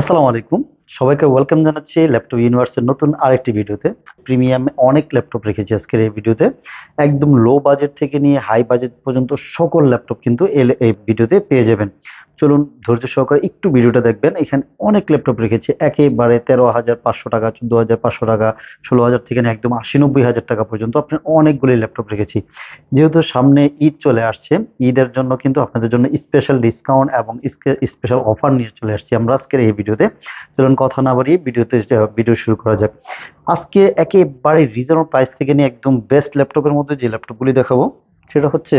আসসালামু আলাইকুম। সবাইকে ওয়েলকাম জানাচ্ছি ল্যাপটপ ইউনিভার্সের নতুন আরেকটি ভিডিওতে। প্রিমিয়ামে অনেক ল্যাপটপ রেখেছি আজকের এই ভিডিওতে। একদম লো বাজেট থেকে নিয়ে হাই বাজেট পর্যন্ত সকল ল্যাপটপ কিন্তু এই ভিডিওতে পেয়ে যাবেন। চলুন ধৈর্য সহকারে একটু ভিডিওটা দেখবেন। এখানে অনেক ল্যাপটপ রেখেছি একেবারে 13,500 টাকা, 14,500 টাকা, 16,000 থেকে নিয়ে একদম 80-90,000 টাকা পর্যন্ত আপনার অনেকগুলি ল্যাপটপ রেখেছি। যেহেতু সামনে ঈদ চলে আসছে, ঈদের জন্য কিন্তু আপনাদের জন্য স্পেশাল ডিসকাউন্ট এবং স্পেশাল অফার নিয়ে চলে আসছি আমরা আজকের এই ভিডিওতে। চলুন কথা না বাড়িয়ে ভিডিও শুরু করা যাক। আজকে একেবারে রিজনেবল প্রাইস থেকে নিয়ে একদম বেস্ট ল্যাপটপের মধ্যে যে ল্যাপটপগুলি দেখাবো সেটা হচ্ছে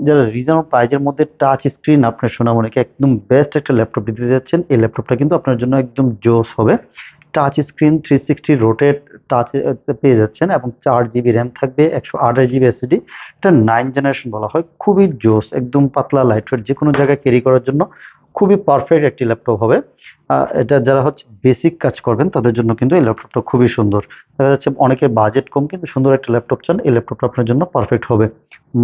যারা রিজনেবল প্রাইজের মধ্যে টাচ স্ক্রিন আপনার সোনামণিকে একদম বেস্ট একটা ল্যাপটপ দিতে যাচ্ছেন, এই ল্যাপটপটা কিন্তু আপনার জন্য একদম জোস হবে। টাচ স্ক্রিন 360 রোটেট টাচ পেয়ে যাচ্ছেন এবং 4 জিবি র্যাম থাকবে, 128 জিবি এসএসডি। এটা 9 জেনারেশন বলা হয়, খুবই জোস, একদম পাতলা লাইট ওয়েট, যে কোনো জায়গায় ক্যারি করার জন্য খুবই পারফেক্ট একটি ল্যাপটপ হবে। এটা যারা হচ্ছে বেসিক কাজ করবেন তাদের জন্য কিন্তু এই ল্যাপটপটা খুবই সুন্দর। দেখা যাচ্ছে অনেকের বাজেট কম কিন্তু সুন্দর একটা ল্যাপটপ চান, এই ল্যাপটপটা আপনার জন্য পারফেক্ট হবে।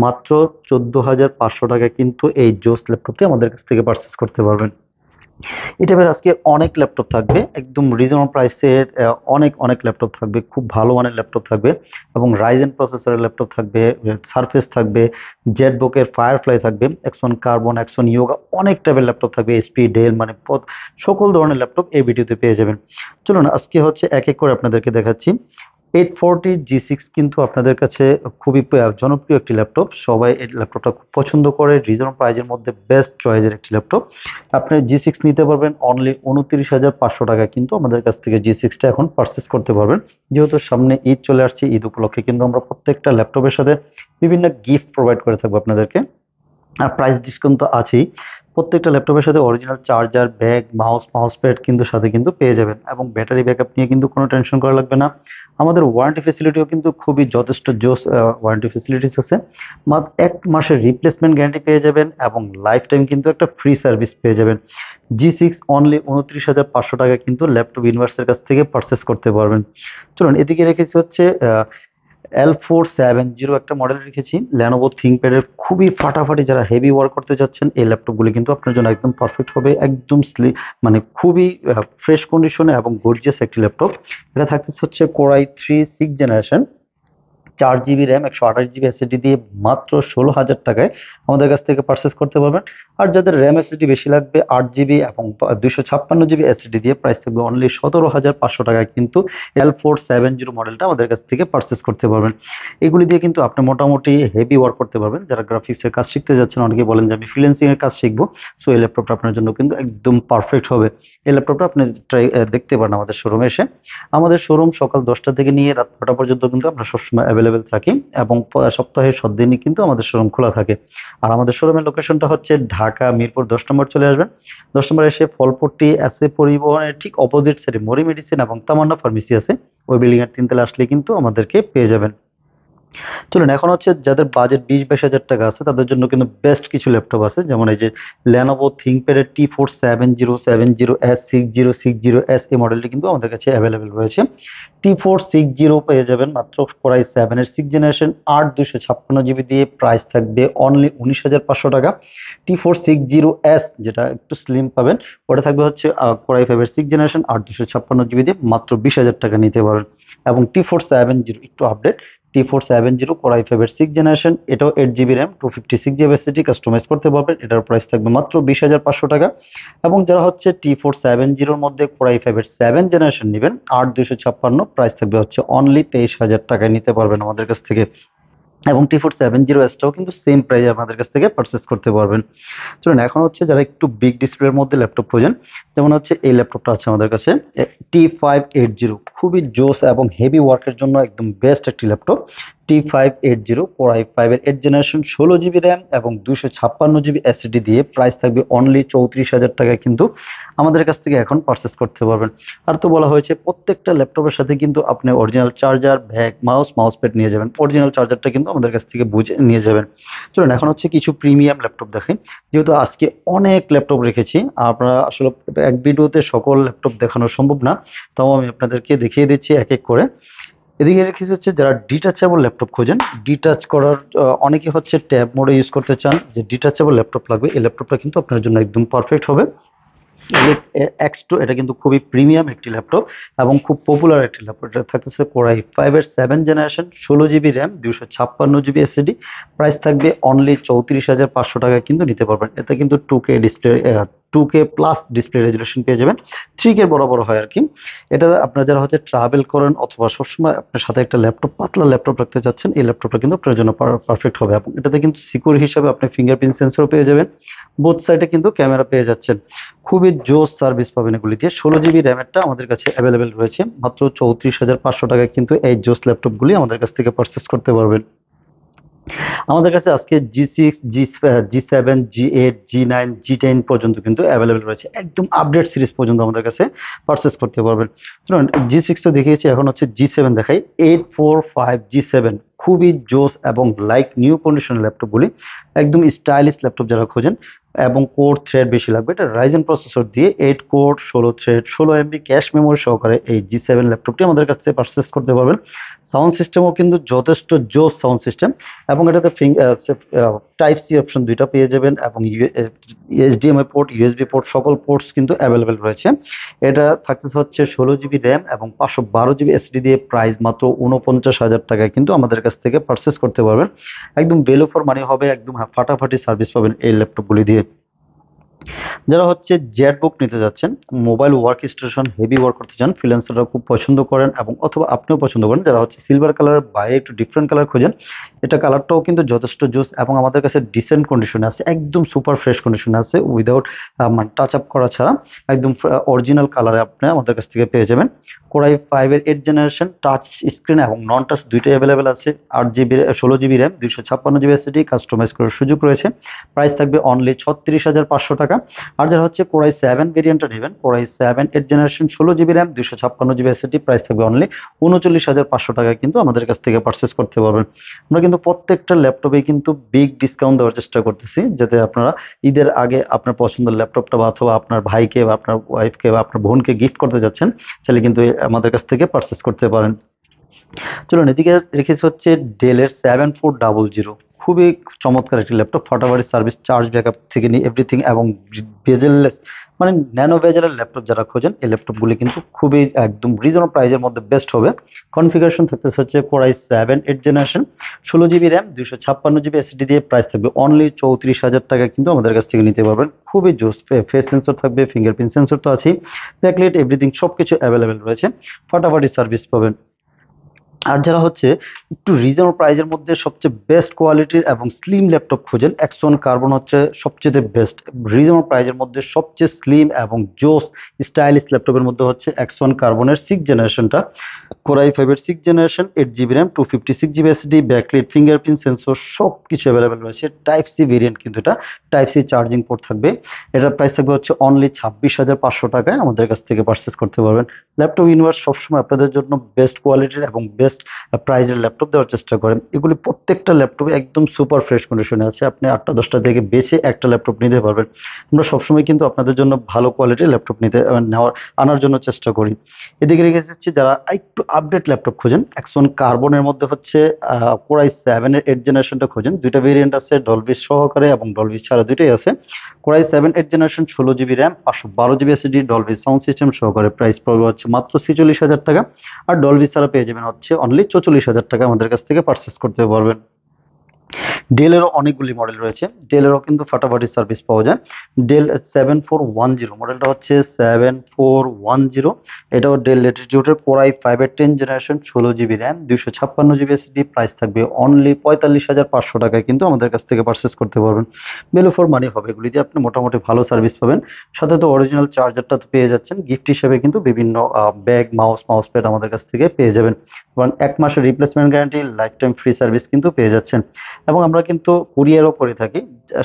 মাত্র 14,500 টাকায় কিন্তু এই জোস ল্যাপটপটি আমাদের কাছ থেকে পারচেস করতে পারবেন। এই টাইপের আজকে অনেক ল্যাপটপ থাকবে একদম রিজনেবল প্রাইসের। অনেক অনেক ল্যাপটপ থাকবে, খুব ভালো মানের ল্যাপটপ থাকবে এবং রাইজেন প্রসেসরের ল্যাপটপ থাকবে, সারফেস থাকবে, জেটবুকের ফায়ারফ্লাই থাকবে, এক্সন কার্বন, এক্সন ইয়োগা, অনেক টাইপের ল্যাপটপ থাকবে, এসপি ডেল, মানে সকল ধরনের ল্যাপটপ এই ভিডিওতে পেয়ে যাবেন। চলুন আজকে হচ্ছে এক এক করে আপনাদেরকে দেখাচ্ছি। 840 G6 কিন্তু আপনাদের কাছে খুবই জনপ্রিয় একটি ল্যাপটপ, সবাই এই ল্যাপটপটা খুব পছন্দ করে, রিজনেবল প্রাইজের মধ্যে বেস্ট চয়েসের একটি ল্যাপটপ। আপনি G6 নিতে পারবেন অনলি 29,500 টাকা, কিন্তু আমাদের কাছ থেকে G6টা এখন পারচেস করতে পারবেন। যেহেতু সামনে ঈদ চলে আসছে, ঈদ উপলক্ষে কিন্তু আমরা প্রত্যেকটা ল্যাপটপের সাথে বিভিন্ন গিফট প্রোভাইড করে থাকবো আপনাদেরকে, আর প্রাইস ডিসকাউন্ট তো আছেই। প্রত্যেকটা ল্যাপটপের সাথে original charger, bag, mouse pad কিন্তু সাথে কিন্তু পেয়ে যাবেন এবং ব্যাটারি ব্যাকআপ নিয়ে কিন্তু কোনো টেনশন করা লাগবে না। আমাদের ওয়ারেন্টি ফেসিলিটিও কিন্তু খুবই যথেষ্ট জোস ওয়ারেন্টি ফেসিলিটিস আছে। মাত্র 1 মাসের রিপ্লেসমেন্ট গ্যারান্টি পেয়ে যাবেন এবং লাইফ টাইম কিন্তু একটা ফ্রি সার্ভিস পেয়ে যাবেন। G6 অনলি 29,500 টাকা কিন্তু ল্যাপটপ ইউনিভার্সের কাছ থেকে পারচেস করতে পারবেন। চলুন এদিকে রেখেছি হচ্ছে L470 একটা মডেল রেখেছি, ল্যানোভো থিংকপ্যাডের খুবই ফাটাফাটি, যারা হেভি ওয়ার্ক করতে যাচ্ছেন এই ল্যাপটপগুলি কিন্তু আপনার জন্য একদম পারফেক্ট হবে। একদম মানে খুবই ফ্রেশ কন্ডিশনে এবং গর্জিয়াস একটি ল্যাপটপ। এটা থাকতেছে হচ্ছে core i3 6 generation, 4 GB RAM, 128 GB SSD দিয়ে মাত্র 16,000 টাকায় আমাদের কাছ থেকে পারচেস করতে পারবেন। আর যাদের র্যাম এসএসডি বেশি লাগবে, 8 জিবি এবং 256 জিবি এসএসডি দিয়ে প্রাইস থাকবে অনলি 17,500 টাকায় কিন্তু L470 মডেলটা আমাদের কাছ থেকে পারচেস করতে পারবেন। এগুলি দিয়ে কিন্তু আপনি মোটামুটি হেভি ওয়ার্ক করতে পারবেন। যারা গ্রাফিক্সের কাজ শিখতে যাচ্ছেন, অনেকে বলেন যে আমি ফ্রিল্যান্সিং এর কাজ শিখবো, সো এই ল্যাপটপটা আপনার জন্য কিন্তু একদম পারফেক্ট হবে। এই ল্যাপটপটা আপনি দেখতে পারেন আমাদের শোরুমে এসে। আমাদের শোরুম সকাল 10টা থেকে নিয়ে রাত 9টা পর্যন্ত কিন্তু আমরা সবসময় অ্যাভেলেবেল থাকি এবং সপ্তাহের 7 দিনই কিন্তু আমাদের শোরুম খোলা থাকে। আর আমাদের শোরুমের লোকেশনটা হচ্ছে ঢাকা মিরপুর 10 নম্বর। চলে আসবেন 10 নম্বর এসে ফলপট্টি এসএ পরিবহনের ঠিক অপোজিট সাইডে মরি মেডিসিন এবং তামান্না ফার্মেসি আছে, ওই বিল্ডিং এর 3 তলা আসলে কিন্তু আমাদেরকে পেয়ে যাবেন। চলুন এখন হচ্ছে যাদের বাজেট 20-22 হাজার টাকা আছে তাদের জন্য কিন্তু বেস্ট কিছু ল্যাপটপ আছে, যেমন এই যে ল্যানোভো থিংকপ্যাডের T47070-6060S এই মডেলটি কিন্তু আমাদের কাছে অ্যাভেলেবেল রয়েছে। T460 পেয়ে যাবেন মাত্র কোর i7 এর 6 জেনারেশন, 8 256 জিবি দিয়ে প্রাইস থাকবে অনলি 19,500 টাকা। T460S যেটা একটু স্লিম পাবেন, ওটা থাকবে হচ্ছে কোর i5 এর 6 জেনারেশন, 8 256 জিবি দিয়ে মাত্র 20,000 টাকা নিতে পারবেন। এবং T470 একটু আপডেট, T470 কোর i5 এর 6 জেনারেশন, এটাও 8 GB RAM, 256 GB SSD customise করতে পারবেন। এটার প্রাইস থাকবে মাত্র 20,500 টাকা। এবং যারা হচ্ছে T470 এর মধ্যে কোর i5 এর 7 জেনারেশন নেবেন, 8 256, প্রাইস থাকবে হচ্ছে অনলি 23,000 টাকায় নিতে পারবেন আমাদের কাছ থেকে। এবং T470S-টাও কিন্তু সেম প্রাইসে আমাদের কাছ থেকে পারচেস করতে পারবেন। চলুন এখন হচ্ছে যারা একটু বিগ ডিসপ্লের মধ্যে ল্যাপটপ খোঁজেন, যেমন হচ্ছে এই ল্যাপটপটা আছে আমাদের কাছে, T580, খুবই জোস এবং হেভি ওয়ার্কের জন্য একদম বেস্ট একটি ল্যাপটপ। T580 কোর i5 এর 8 জেনারেশন, 16 জিবি র্যাম এবং 256 জিবি এসএসডি দিয়ে প্রাইস থাকবে অনলি 34,000 টাকায় কিন্তু আমাদের কাছ থেকে এখন পারচেস করতে পারবেন। আর তো বলা হয়েছে প্রত্যেকটা ল্যাপটপের সাথে কিন্তু আপনি original charger, bag, mouse pad নিয়ে যাবেন। অরিজিনাল চার্জারটা কিন্তু আমাদের কাছ থেকে বুঝে নিয়ে যাবেন। চলুন এখন হচ্ছে কিছু প্রিমিয়াম ল্যাপটপ দেখাই। যেহেতু আজকে অনেক ল্যাপটপ রেখেছি, আপনারা আসলে এক ভিডিওতে সকল ল্যাপটপ দেখানো সম্ভব না, তাও আমি আপনাদেরকে দেখিয়ে দিচ্ছি এক এক করে। এদিকে রেখেছি হচ্ছে যারা ডিটাচেবল ল্যাপটপ খোঁজেন, ডিটাচ করার অনেকে হচ্ছে ট্যাব মোডে ইউজ করতে চান, যে ডিটাচেবল ল্যাপটপ লাগবে, এই ল্যাপটপটা কিন্তু আপনার জন্য একদম পারফেক্ট হবে। এলিট X2 এটা কিন্তু খুবই প্রিমিয়াম একটি ল্যাপটপ এবং খুব পপুলার একটি ল্যাপটপ। এটা থাকতেছে কোরাই 5 এর 7 generation, 16 GB RAM, 256 GB SSD. Price থাকবে অনলি 34,500 টাকায় কিন্তু নিতে পারবেন। এটা কিন্তু 2K display, 2K plus display resolution পেয়ে যাবেন, 3K বরাবর হয় আর কি। এটা আপনারা যারা হচ্ছে ট্রাভেল করেন অথবা সবসময় আপনার সাথে একটা ল্যাপটপ, পাতলা ল্যাপটপ রাখতে চাচ্ছেন, এই ল্যাপটপটা কিন্তু আপনার জন্য পারফেক্ট হবে। এবং এটাতে কিন্তু সিকিউর হিসাবে আপনি ফিঙ্গারপ্রিন্ট সেন্সর পেয়ে যাবেন, বোথ সাইডে কিন্তু ক্যামেরা পেয়ে যাচ্ছেন। খুবই জোস সার্ভিস পাবেন এগুলি দিয়ে। 16 জিবি র্যামেরটা আমাদের কাছে অ্যাভেলেবেল রয়েছে মাত্র 34,500 টাকায় কিন্তু এই জোস ল্যাপটপগুলি আমাদের কাছ থেকে পারচেস করতে পারবেন। আমাদের কাছে আজকে G6, G7, G8, G9, G10 পর্যন্ত কিন্তু অ্যাভেলেবেল রয়েছে, একদম আপডেট সিরিজ পর্যন্ত আমাদের কাছে পারচেস করতে পারবেন। শুনুন, G6 তো দেখিয়েছি, এখন হচ্ছে G7 দেখাই। 845 G7 খুবই জোস এবং লাইক নিউ কন্ডিশন ল্যাপটপগুলি, একদম স্টাইলিশ ল্যাপটপ যারা খোঁজেন এবং কোর থ্রেড বেশি লাগবে, এটা রাইজেন প্রসেসর দিয়ে 8 core 16 thread 16 MB cache memory সহকারে এই G7 ল্যাপটপটি আমাদের কাছে পারচেস করতে পারবেন। সাউন্ড সিস্টেমও কিন্তু যথেষ্ট জোস সাউন্ড সিস্টেম, এবং এটাতে টাইপ সি অপশন দুইটা পেয়ে যাবেন এবং এইচডিএমআই পোর্ট, ইউএসবি পোর্ট সকল পোর্টস কিন্তু অ্যাভেলেবেল রয়েছে। এটা থাকতেছে হচ্ছে 16 জিবি র্যাম এবং 512 জিবি এসডি দিয়ে, প্রাইস মাত্র 49,000 টাকায় কিন্তু আমাদের কাছ থেকে পারচেস করতে পারবেন। একদম ভ্যালু ফর মানি হবে, একদম ফাটাফাটি সার্ভিস পাবেন এই ল্যাপটপগুলি দিয়ে। যারা হচ্ছে জেট বুক নিতে যাচ্ছেন, mobile work station heavy work করতে চান, ফ্রিল্যান্সাররা খুব পছন্দ করেন এবং অথবা আপনিও পছন্দ করেন, যারা হচ্ছে সিলভার কালারের বাইরে একটু ডিফারেন্ট কালার খোঁজেন, এটা কালারটাও কিন্তু যথেষ্ট জোস এবং আমাদের কাছে ডিসেন্ট কন্ডিশনে আছে, একদম সুপার ফ্রেশ কন্ডিশনে আছে, উইদাউট মানে টাচ আপ করা ছাড়া একদম অরিজিনাল কালারে আপনি আমাদের কাছ থেকে পেয়ে যাবেন। কোরাই 5 এর 8 জেনারেশন, টাচ স্ক্রিন এবং নন টাচ দুইটাই অ্যাভেলেবেল আছে। 8 GB 16 GB RAM, 256 GB SSD, customise করার সুযোগ রয়েছে। প্রাইস থাকবে অনলি 36,500 টাকা। আর যারা হচ্ছে কোরাই 7 ভেরিয়েন্টটা নেবেন, core i 7 8 generation, 16 GB RAM, 256 GB SSD, price থাকবে অনলি 39,500 টাকায় কিন্তু আমাদের কাছ থেকে পারচেস করতে পারবেন। আমরা কিন্তু প্রত্যেকটা ল্যাপটপে কিন্তু বিগ ডিসকাউন্ট দেওয়ার চেষ্টা করতেছি, যাতে আপনারা ঈদের আগে আপনার পছন্দের ল্যাপটপটা বা অথবা আপনার ভাইকে বা আপনার ওয়াইফকে বা আপনার বোনকে গিফট করতে যাচ্ছেন, তাহলে কিন্তু আমাদের কাছ থেকে পারচেস করতে পারেন। চলুন, এদিকে রেখেছি হচ্ছে ডেলের 7400, খুবই চমৎকার একটি ল্যাপটপ, ফাটাফাটি সার্ভিস, চার্জ ব্যাকআপ থেকে নিয়ে এভরিথিং, এবং বেজেললেস মানে ন্যানো বেজেলের ল্যাপটপ যারা খোঁজেন, এই ল্যাপটপগুলি কিন্তু খুবই একদম রিজনেবল প্রাইসের মধ্যে বেস্ট হবে। কনফিগারেশন থাকতে হচ্ছে core i 7 8 generation, 16 GB RAM, 256 GB SSD দিয়ে, প্রাইস থাকবে অনলি 34,000 টাকা কিন্তু আমাদের কাছ থেকে নিতে পারবেন। খুবই জোস, ফেস সেন্সর থাকবে, ফিঙ্গারপ্রিন্ট সেন্সর তো আছেই, ব্যাকলাইট এভরিথিং সবকিছু অ্যাভেলেবেল রয়েছে, ফাটাফাটি সার্ভিস পাবেন। আর যারা হচ্ছে একটু রিজনেবল প্রাইজের মধ্যে সবচেয়ে বেস্ট কোয়ালিটির এবং স্লিম ল্যাপটপ খোঁজেন, অ্যাক্সন কার্বন হচ্ছে সবচেয়ে বেস্ট। রিজনেবল প্রাইজের মধ্যে সবচেয়ে স্লিম এবং জোস স্টাইলিশ ল্যাপটপের মধ্যে হচ্ছে অ্যাক্সন কার্বনের 6 জেনারেশনটা, কোরাই 5 এর 6 generation, 8 GB RAM, 256 GB SD, backlight, fingerprint sensor সব কিছু অ্যাভেলেবেল রয়েছে। টাইপ সি ভেরিয়েন্ট, কিন্তু এটা টাইপ সি চার্জিং পোর্ট থাকবে। এটার প্রাইস থাকবে হচ্ছে অনলি 26,500 টাকায় আমাদের কাছ থেকে পারচেস করতে পারবেন। ল্যাপটপ ইউনিভার্স সবসময় আপনাদের জন্য বেস্ট কোয়ালিটির এবং বেস্ট প্রাইজের ল্যাপটপ দেওয়ার চেষ্টা করেন। এগুলি প্রত্যেকটা ল্যাপটপে একদম সুপার ফ্রেশ কন্ডিশনে আছে, আপনি 8টা 10টা থেকে বেছে একটা ল্যাপটপ নিতে পারবেন। আমরা সবসময় কিন্তু আপনাদের জন্য ভালো কোয়ালিটির ল্যাপটপ আনার জন্য চেষ্টা করি। এদিকে রেখে যাচ্ছি যারা একটু আপডেট ল্যাপটপ খোঁজেন, অ্যাক্সন কার্বনের মধ্যে হচ্ছে কোরাই 7 এর 8 জেনারেশনটা খোঁজেন, দুইটা ভেরিয়েন্ট আছে, ডলবি সহকারে এবং ডলবি ছাড়া দুইটাই আছে। Core i 7 8 generation, 16 GB RAM, 512 GB SSD, Dolby sound system সহকারে, প্রাইস পড়বে হচ্ছে মাত্র 46,000 টাকা। আর ডলবি ছাড়া পেয়ে যাবেন হচ্ছে অনলি 44,000 টাকা আমাদের কাছ থেকে পারচেস করতে পারবেন। ডেলেরও অনেকগুলি মডেল রয়েছে, ডেলেরও কিন্তু ফাটাফাটি সার্ভিস পাওয়া যায়। ডেল 7410 মডেলটা হচ্ছে 7410, এটাও ডেল ল্যাটিটিউডের কোরাই 5 এর 10 generation, 16 GB RAM, 256 GB SSD, price থাকবে অনলি 45,500 টাকায় কিন্তু আমাদের কাছ থেকে পারচেস করতে পারবেন। ভ্যালু ফর মানি হবে, এগুলি দিয়ে আপনি মোটামুটি ভালো সার্ভিস পাবেন। সাথে তো অরিজিনাল চার্জারটা তো পেয়ে যাচ্ছেন, গিফট হিসেবে কিন্তু বিভিন্ন ব্যাগ, মাউস প্যাড আমাদের কাছ থেকে পেয়ে যাবেন, এবং 1 মাসের replacement guarantee, life time free service কিন্তু পেয়ে যাচ্ছেন। এবং আমরা কিন্তু কুরিয়ারও করে থাকি,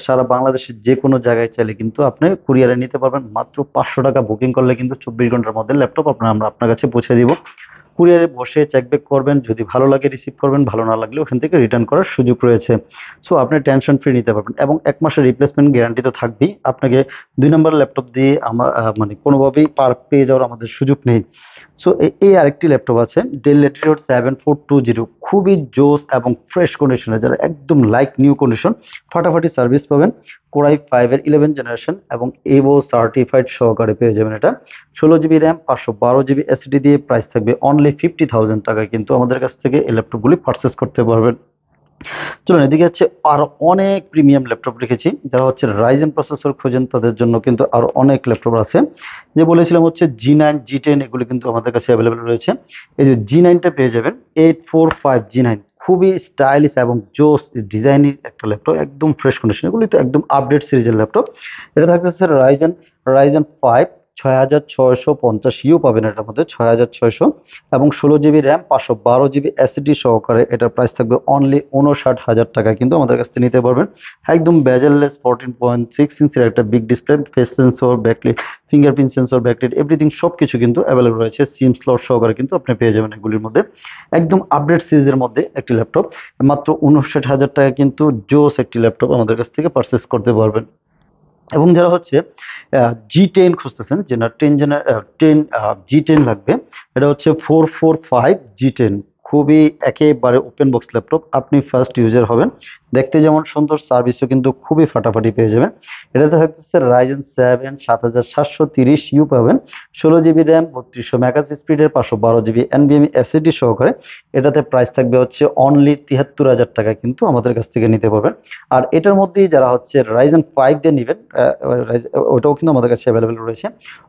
সারা বাংলাদেশের যে কোনো জায়গায় চাইলে কিন্তু আপনি কুরিয়ারে নিতে পারবেন। মাত্র 500 টাকা বুকিং করলে কিন্তু 24 ঘন্টার মধ্যে ল্যাপটপ আমরা আপনার কাছে পৌঁছে দিব। কুরিয়ারে বসে চেক ব্যাক করবেন, যদি ভালো লাগে রিসিভ করবেন, ভালো না লাগলে ওখান থেকে রিটার্ন করার সুযোগ রয়েছে। সো আপনি টেনশন ফ্রি নিতে পারবেন, এবং 1 মাসের রিপ্লেসমেন্ট গ্যারান্টি তো থাকবেই। আপনাকে 2 নম্বর ল্যাপটপ দিয়ে মানে কোনোভাবেই পেয়ে যাওয়ার আমাদের সুযোগ নেই। সো এই আরেকটি ল্যাপটপ আছে ডেল ল্যাটিটিউড 7420, খুবই জোস এবং ফ্রেশ কন্ডিশনে, যারা একদম লাইক নিউ কন্ডিশন, ফাটাফাটি সার্ভিস পাবেন। কোরাই 5-11 জেনারেশন এবং এভো সার্টিফাইড সহকারে পেয়ে যাবেন এটা। 16 জিবি র্যাম, 512 জিবি এসএসডি দিয়ে প্রাইস থাকবে অনলি 50,000 টাকায় কিন্তু আমাদের কাছ থেকে এই ল্যাপটপগুলি পারচেস করতে পারবেন। চলুন এদিকে হচ্ছে আরো অনেক প্রিমিয়াম ল্যাপটপ রেখেছি, যারা হচ্ছে রাইজেন প্রসেসর খোঁজেন তাদের জন্য কিন্তু আরো অনেক ল্যাপটপ আছে। যে বলেছিলাম হচ্ছে G9 G10 এগুলো কিন্তু আমাদের কাছে অ্যাভেলেবেল রয়েছে। এই যে G9টা পেয়ে যাবেন 845 G9, খুবই স্টাইলিশ এবং জোস ডিজাইনের একটা ল্যাপটপ, একদম ফ্রেশ কন্ডিশন, এগুলি তো একদম আপডেট সিরিজের ল্যাপটপ। এটা থাকতেছে রাইজেন 5 6650 পাবেন এটার মধ্যে, 6600, এবং 16 জিবি র্যাম, 512 জিবি এসএসডি সহকারে এটার প্রাইস থাকবে অনলি 59,000 টাকায় কিন্তু আমাদের কাছ থেকে নিতে পারবেন। একদম বেজেললেস 14.6 ইঞ্চির একটা big display, face sensor, backlight, fingerprint sensor, backlight, everything সবকিছু কিন্তু অ্যাভেলেবল রয়েছে। সিম স্লট সহকারে কিন্তু আপনি পেয়ে যাবেন এগুলির মধ্যে। একদম আপডেট সিরিজের মধ্যে একটি ল্যাপটপ, মাত্র 59,000 টাকা কিন্তু জোস একটি ল্যাপটপ আমাদের কাছ থেকে পারচেস করতে পারবেন। এবং যারা হচ্ছে G10 খুঁজতেছেন, যে না 10 G10 লাগবে, এটা হচ্ছে 445 G10, খুবই একেবারে ওপেন বক্স ল্যাপটপ, আপনি ফার্স্ট ইউজার হবেন, দেখতে যেমন সুন্দর, সার্ভিসও কিন্তু খুবই ফাটাফাটি পেয়ে যাবেন। এটাতে থাকতেছে রাইজেন 7 7730U পাবেন, 16 জিবি র্যাম, 3200 মেগাহার্টজ স্পিডের, 512 জিবি এনভিএমই এসএসডি সহকারে। এটাতে প্রাইস থাকবে হচ্ছে অনলি 73,000 টাকা কিন্তু আমাদের কাছ থেকে নিতে পারবেন। আর এটার মধ্যেই যারা হচ্ছে রাইজেন 5 দিয়ে নেবেন, ওটাও কিন্তু আমাদের কাছে অ্যাভেলেবেল রয়েছে,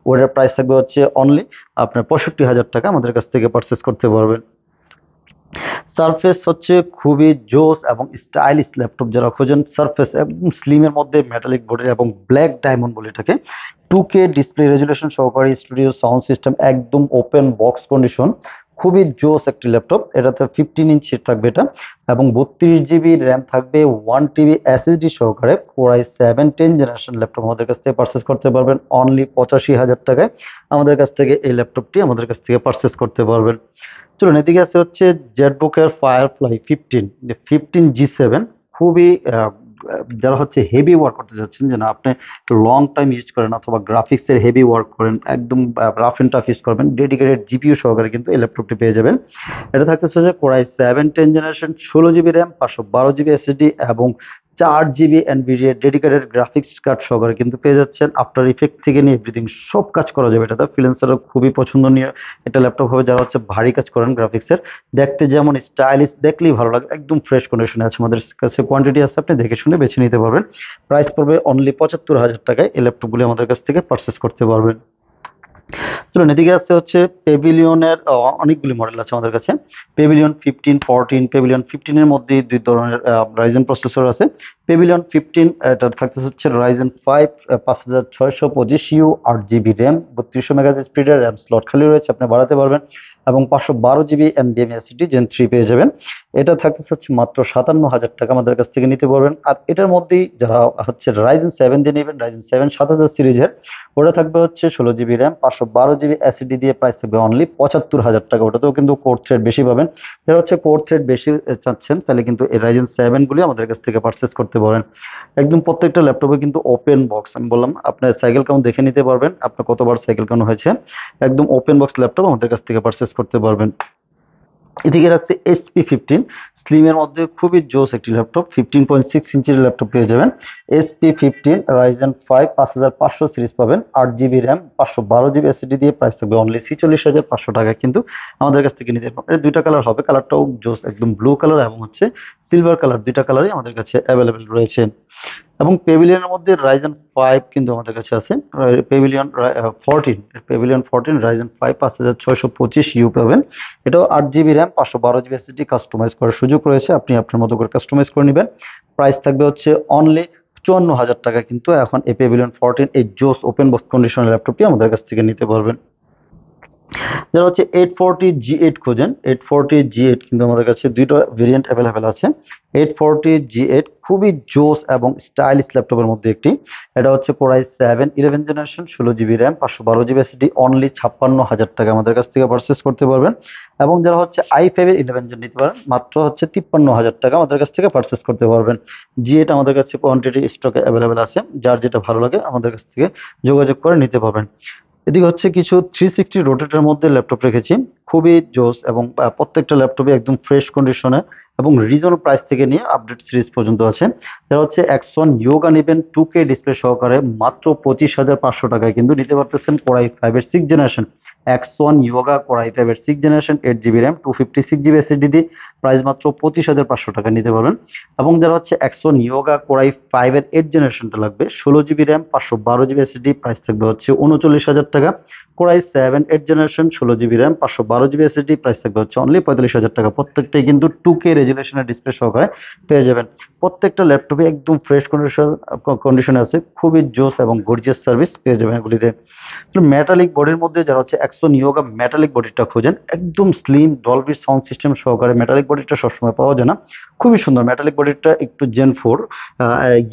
ওটার প্রাইস থাকবে হচ্ছে অনলি আপনার 65,000 টাকা আমাদের কাছ থেকে পারচেস করতে পারবেন। সারফেস হচ্ছে খুবই জোস এবং স্টাইলিশ ল্যাপটপ, যারা খোঁজেন সারফেস একদম স্লিমের মধ্যে মেটালিক বডি এবং ব্ল্যাক ডায়মন্ড বলে এটাকে, 2K ডিসপ্লে রেজুলেশন সহকারে, স্টুডিও সাউন্ড সিস্টেম, একদম ওপেন বক্স কন্ডিশন, খুবই জোস একটি ল্যাপটপ। এটাতে 15 ইঞ্চির থাকবে এটা, এবং 32 জিবি র্যাম থাকবে, 1 TB এসএসডি সহকারে। কোরাই 7-10 জেনারেশন ল্যাপটপ আমাদের কাছ থেকে পারচেস করতে পারবেন অনলি 85,000 টাকায়। আমাদের কাছ থেকে এই ল্যাপটপটি আমাদের কাছ থেকে পারচেস করতে পারবেন। চলুন এদিকে আছে হচ্ছে জেটবুকের ফায়ারফ্লাই 15G7, খুবই যারা হচ্ছে হেভি ওয়ার্ক করতে যাচ্ছেন, যে না আপনি লং টাইম ইউজ করেন অথবা গ্রাফিক্সের হেভি ওয়ার্ক করেন, একদম রাফ এন্ড টাফ ইউজ করবেন, ডেডিকেটেড জিপিইউ সহকারে কিন্তু এই ল্যাপটপটি পেয়ে যাবেন। এটা থাকতেছে যে core i 7-10 generation, 16 GB RAM, 512 GB SSD এবং 4 GB Nvidia dedicated graphics card সহকারে কিন্তু পেয়ে যাচ্ছেন। আফটার ইফেক্ট থেকে নিয়ে এভরিথিং সব কাজ করা যাবে এটাতে। ফ্রিল্যান্সারও খুবই পছন্দনীয় এটা ল্যাপটপ হবে, যারা হচ্ছে ভারী কাজ করেন গ্রাফিক্সের, দেখতে যেমন স্টাইলিশ, দেখলেই ভালো লাগে, একদম ফ্রেশ কন্ডিশনে আছে। আমাদের কাছে কোয়ান্টিটি আছে, আপনি দেখে শুনে বেছে নিতে পারবেন। প্রাইস পড়বে অনলি 75,000 টাকায়, এই ল্যাপটপগুলি আমাদের কাছ থেকে পারচেস করতে পারবেন। চলুন এদিকে আছে হচ্ছে পেভিলিয়নের অনেকগুলি মডেল আছে আমাদের কাছে। পেভিলিয়ন 15, 14, পেভিলিয়ন 15 এর মধ্যে দুই ধরনের রাইজেন প্রসেসর আছে। পেভিলিয়ন 15 এটা থাকতেছে হচ্ছে Ryzen 5 5625U, 8 GB RAM, 3200 megahertz স্পিডের র্যাম স্লট খালি রয়েছে, আপনি বাড়াতে পারবেন, এবং 512 জিবি এনভিএমই এসএসডি জেন 3 পেয়ে যাবেন। এটা থাকতেছে হচ্ছে মাত্র 57,000 টাকা আমাদের কাছ থেকে নিতে পারবেন। আর এটার মধ্যেই যারা হচ্ছে রাইজেন 7 দিয়ে নেবেন, রাইজেন 7 7000 সিরিজের, ওটা থাকবে হচ্ছে 16 জিবি র্যাম, 512 জিবি এসএসডি দিয়ে প্রাইস থাকবে অনলি 75,000 টাকা। ওটাতেও কিন্তু কোর থ্রেড বেশি পাবেন, যারা হচ্ছে কোর থ্রেড বেশি চাচ্ছেন তাহলে কিন্তু এই রাইজেন 7 গুলি আমাদের কাছ থেকে পারচেস করতে পারেন। একদম প্রত্যেকটা ল্যাপটপে কিন্তু ওপেন বক্স, আমি বললাম আপনার সাইকেল কাউন্ট দেখে নিতে পারবেন, আপনার কতবার সাইকেল কাউন্ট হয়েছে, একদম ওপেন বক্স ল্যাপটপ আমাদের কাছ থেকে পারচেস করতে পারবেন। এদিকে রাখছে SP15 স্লিমের মধ্যে খুবই জোস একটি ল্যাপটপ, 15.6 ইঞ্চির ল্যাপটপ পেয়ে যাবেন। SP15 রাইজেন 5 5500 সিরিজ পাবেন, 8 জিবি র্যাম, 512 জিবি এসএসডি দিয়ে প্রাইস থাকবে অনলি 46,500 টাকা কিন্তু আমাদের কাছ থেকে নিতে পারবেন। এর দুইটা কালার হবে, কালারটাও জোস, একদম ব্লু কালার এবং হচ্ছে সিলভার কালার, দুইটা কালারই আমাদের কাছে অ্যাভেলেবেল রয়েছে। এবং পেভিলিয়নের মধ্যে রাইজেন 5 কিন্তু আমাদের কাছে আছে, পেভিলিয়ন 14 রাইজেন 5 5625U পাবেন। এটাও 8 GB RAM, 512 GB SSD, customise করার সুযোগ রয়েছে, আপনি আপনার মতো করে কাস্টমাইজ করে নেবেন। প্রাইস থাকবে হচ্ছে অনলি 54,000 টাকা কিন্তু এখন এই পেভিলিয়ন 14 এই জোস ওপেন বক্স কন্ডিশনের ল্যাপটপটি আমাদের কাছ থেকে নিতে পারবেন। যারা হচ্ছে 840G8 খোঁজেন, 840G8 কিন্তু আমাদের কাছে দুইটা ভেরিয়েন্ট অ্যাভেলেবেল আছে। 840G8 খুবই জোস এবং স্টাইলিশ ল্যাপটপের মধ্যে একটি। এটা হচ্ছে core i 7-11 generation, 16 GB RAM, 512 GB SSD, only 56,000 টাকা আমাদের কাছ থেকে পারচেস করতে পারবেন। এবং যারা হচ্ছে i5-11 জেন নিতে পারেন, মাত্র হচ্ছে 53,000 টাকা আমাদের কাছ থেকে পারচেস করতে পারবেন। G8 আমাদের কাছে কোয়ান্টিটি স্টকে অ্যাভেলেবেল আছে, যার যেটা ভালো লাগে আমাদের কাছ থেকে যোগাযোগ করে নিতে পারবেন। এদিকে হচ্ছে কিছু 360 রোটেটের মধ্যে ল্যাপটপ রেখেছি, খুবই জোস এবং প্রত্যেকটা ল্যাপটপে একদম ফ্রেশ কন্ডিশনে এবং রিজনেবল প্রাইস থেকে নিয়ে আপডেট সিরিজ পর্যন্ত আছে। যারা হচ্ছে X1 ইয়োগা নেবেন 2K ডিসপ্লে সহকারে মাত্র 25,500 টাকায় কিন্তু নিতে পারতেছেন Core i5 এর 6 generation X1 yoga Core i5 এর 6 generation 8GB RAM 256GB SSD দিয়ে প্রাইস মাত্র 25,500 টাকায় নিতে পারবেন। এবং যারা হচ্ছে X1 ইয়োগা Core i5 এর 8 জেনারেশনটা লাগবে 16GB RAM 512GB SSD price থাকবে হচ্ছে 39,000 টাকা। Core i7 8 generation 16GB RAM 512GB SSD price থাকবে হচ্ছে অনলি 45,000 টাকা। প্রত্যেকটাই কিন্তু 2K রেজুলেশনের ডিসপ্লে সহকারে পেয়ে যাবেন। প্রত্যেকটা ল্যাপটপে একদম ফ্রেশ কন্ডিশনে আছে, খুবই জোস এবং গর্জিয়াস সার্ভিস পেয়ে যাবেন এগুলিতে। মেটালিক বডির মধ্যে যারা হচ্ছে X1 ইয়োগা মেটালিক বডিটা খোঁজেন, একদম স্লিম ডলবি সাউন্ড সিস্টেম সহকারে মেটালিক বডিটা সবসময় পাওয়া যায় না, খুবই সুন্দর মেটালিক বডিটা। একটু Gen 4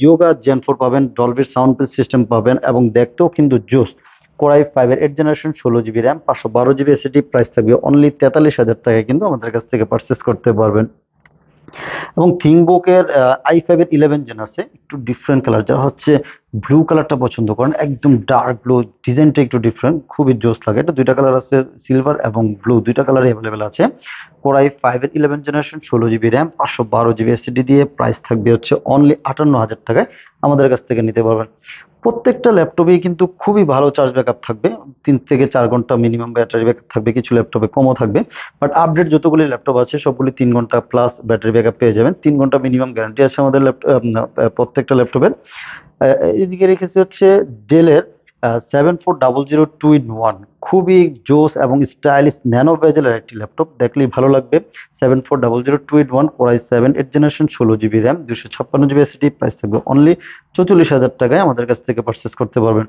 ইয়োগা Gen 4 পাবেন, ডলবির সাউন্ড সিস্টেম পাবেন এবং দেখতেও কিন্তু জোস। Core i5 এর 8 generation 16GB RAM 512GB SSD price থাকবে অনলি 43,000 টাকায় কিন্তু আমাদের কাছ থেকে পারচেস করতে পারবেন। এবং থিংকবুকের i5 এর 11 জেন আছে, একটু ডিফারেন্ট কালার, যারা হচ্ছে ব্লু কালারটা পছন্দ করেন, একদম ডার্ক ব্লু, ডিজাইনটা একটু ডিফারেন্ট, খুবই জোস লাগে। এটা দুইটা কালার আছে, সিলভার এবং ব্লু, দুইটা কালারই অ্যাভেলেবেল আছে। Core i5 এর 11 generation 16GB RAM 512GB SSD দিয়ে প্রাইস থাকবে হচ্ছে অনলি 58,000 টাকায় আমাদের কাছ থেকে নিতে পারবেন। প্রত্যেকটা ল্যাপটপেই কিন্তু খুবই ভালো চার্জ ব্যাকআপ থাকবে, 3 থেকে 4 ঘন্টা মিনিমাম ব্যাটারি ব্যাকআপ থাকবে, কিছু ল্যাপটপে কমও থাকবে। বাট আপডেট যতগুলি ল্যাপটপ আছে সবগুলি 3 ঘন্টা প্লাস ব্যাটারি ব্যাকআপ পেয়ে যাবেন। 3 ঘন্টা মিনিমাম গ্যারান্টি আছে আমাদের প্রত্যেকটা ল্যাপটপের। এদিকে রেখেছি হচ্ছে ডেলের 7400 2-in-1, খুবই জোস এবং স্টাইলিশ ন্যানো বেজেলের একটি ল্যাপটপ, দেখলেই ভালো লাগবে। 7400 2-in-1 Core i7 8 generation 16GB RAM 256GB SSD price থাকবে অনলি 44,000 টাকায় আমাদের কাছ থেকে পারচেস করতে পারবেন।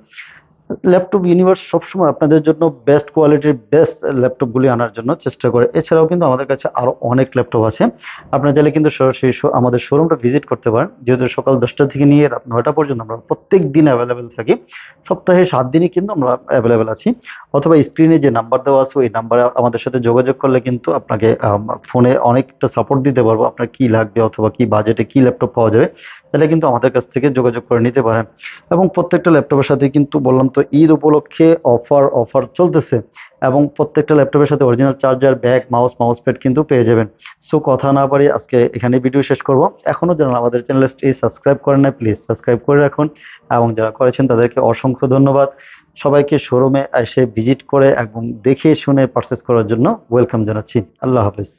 ল্যাপটপ ইউনিভার্স সবসময় আপনাদের জন্য বেস্ট কোয়ালিটির বেস্ট ল্যাপটপগুলি আনার জন্য চেষ্টা করে। এছাড়াও কিন্তু আমাদের কাছে আরো অনেক ল্যাপটপ আছে, আপনারা চাইলে কিন্তু সরাসরি আমাদের শোরুমটা ভিজিট করতে পারেন। যেহেতু সকাল 10টা থেকে নিয়ে রাত 9টা পর্যন্ত আমরা প্রত্যেক দিন অ্যাভেলেবেল থাকি, সপ্তাহে 7 দিনই কিন্তু আমরা অ্যাভেলেবেল আছি। অথবা স্ক্রিনে যে নাম্বার দেওয়া আছে ওই নাম্বারে আমাদের সাথে যোগাযোগ করলে কিন্তু আপনাকে ফোনে অনেকটা সাপোর্ট দিতে পারবো, আপনার কি লাগবে অথবা কি বাজেটে কি ল্যাপটপ পাওয়া যাবে, তাহলে কিন্তু আমাদের কাছ থেকে যোগাযোগ করে নিতে পারেন। এবং প্রত্যেকটা ল্যাপটপের সাথে কিন্তু বললাম তো ঈদ উপলক্ষে অফার চলতেছে, এবং প্রত্যেকটা ল্যাপটপের সাথে original charger, bag, mouse pad কিন্তু পেয়ে যাবেন। সো কথা না বাড়িয়ে আজকে এখানে ভিডিও শেষ করব। এখনো যারা আমাদের চ্যানেলটি সাবস্ক্রাইব করেন না, প্লিজ সাবস্ক্রাইব করে রাখুন, এবং যারা করেছেন তাদেরকে অসংখ্য ধন্যবাদ। সবাইকে শোরুমে এসে ভিজিট করে এবং দেখে শুনে পারচেস করার জন্য ওয়েলকাম জানাচ্ছি। আল্লাহ হাফেজ।